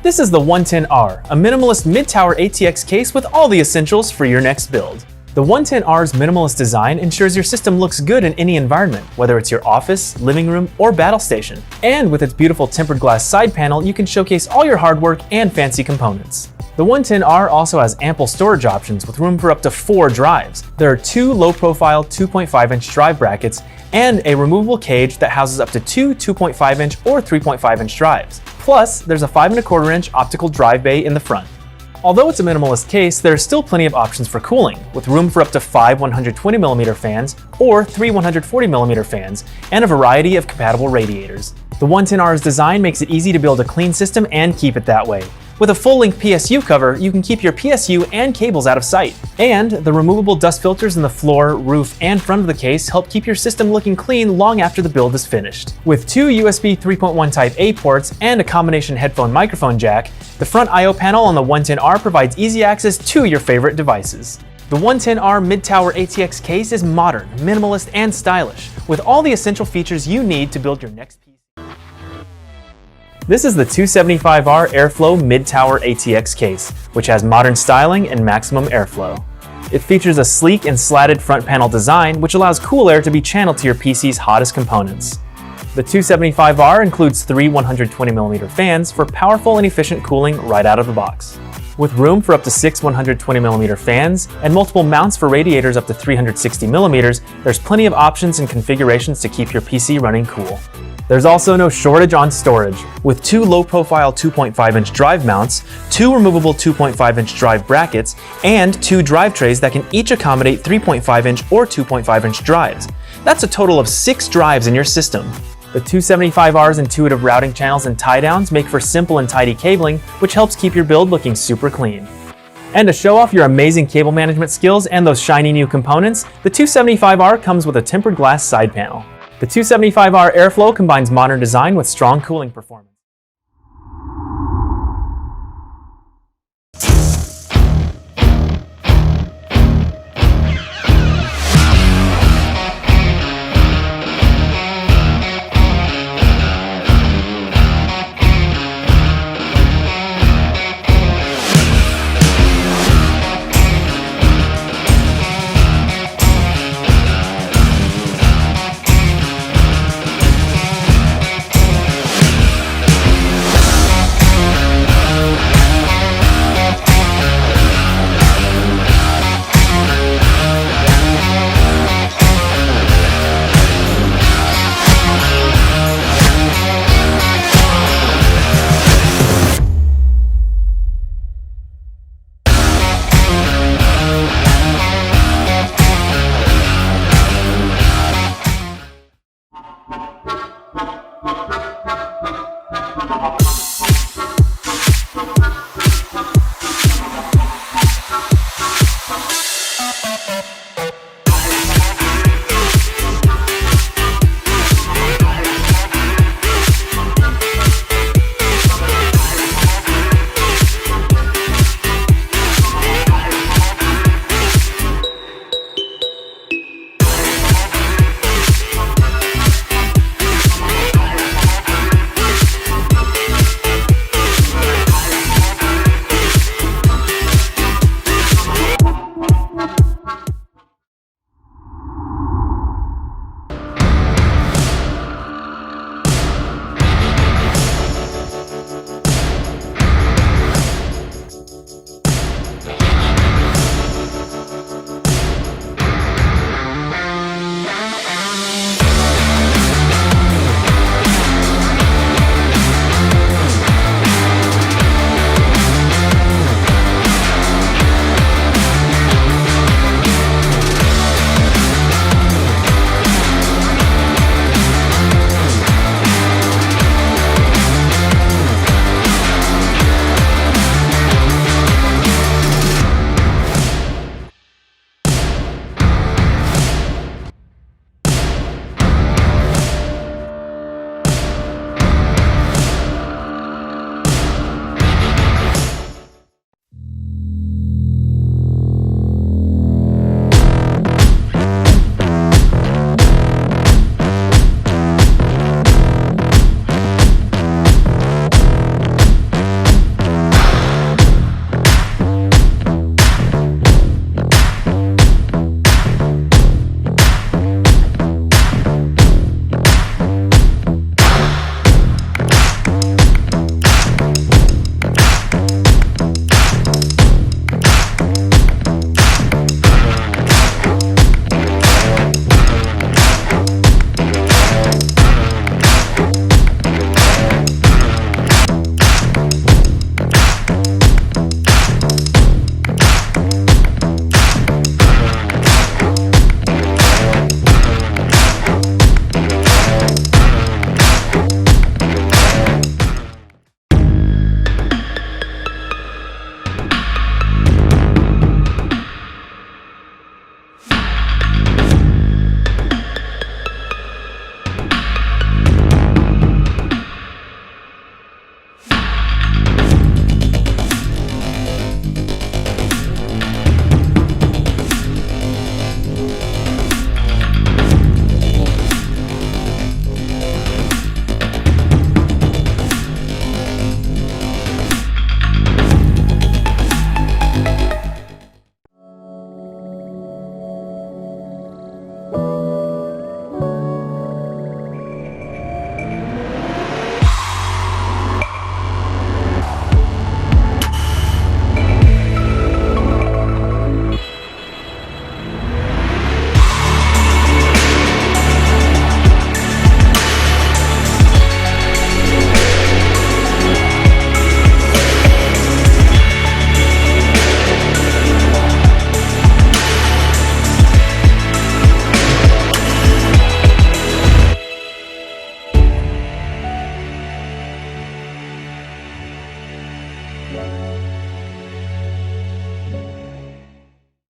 This is the 110R, a minimalist mid-tower ATX case with all the essentials for your next build. The 110R's minimalist design ensures your system looks good in any environment, whether it's your office, living room, or battle station. And with its beautiful tempered glass side panel, you can showcase all your hard work and fancy components. The 110R also has ample storage options with room for up to 4 drives. There are 2 low-profile 2.5-inch drive brackets and a removable cage that houses up to 2 2.5-inch or 3.5-inch drives. Plus, there's a 5.25-inch optical drive bay in the front. Although it's a minimalist case, there are still plenty of options for cooling, with room for up to 5 120mm fans or 3 140mm fans, and a variety of compatible radiators. The 110R's design makes it easy to build a clean system and keep it that way. With a full-length PSU cover, you can keep your PSU and cables out of sight. And the removable dust filters in the floor, roof, and front of the case help keep your system looking clean long after the build is finished. With 2 USB 3.1 Type A ports and a combination headphone microphone jack, the front I/O panel on the 110R provides easy access to your favorite devices. The 110R mid-tower ATX case is modern, minimalist, and stylish, with all the essential features you need to build your next piece. This is the 275R Airflow mid-tower ATX case, which has modern styling and maximum airflow. It features a sleek and slatted front panel design, which allows cool air to be channeled to your PC's hottest components. The 275R includes 3 120mm fans for powerful and efficient cooling right out of the box. With room for up to 6 120mm fans and multiple mounts for radiators up to 360mm, there's plenty of options and configurations to keep your PC running cool. There's also no shortage on storage. With 2 low-profile 2.5-inch drive mounts, 2 removable 2.5-inch drive brackets, and 2 drive trays that can each accommodate 3.5-inch or 2.5-inch drives. That's a total of 6 drives in your system. The 275R's intuitive routing channels and tie-downs make for simple and tidy cabling, which helps keep your build looking super clean. And to show off your amazing cable management skills and those shiny new components, the 275R comes with a tempered glass side panel. The 275R Airflow combines modern design with strong cooling performance.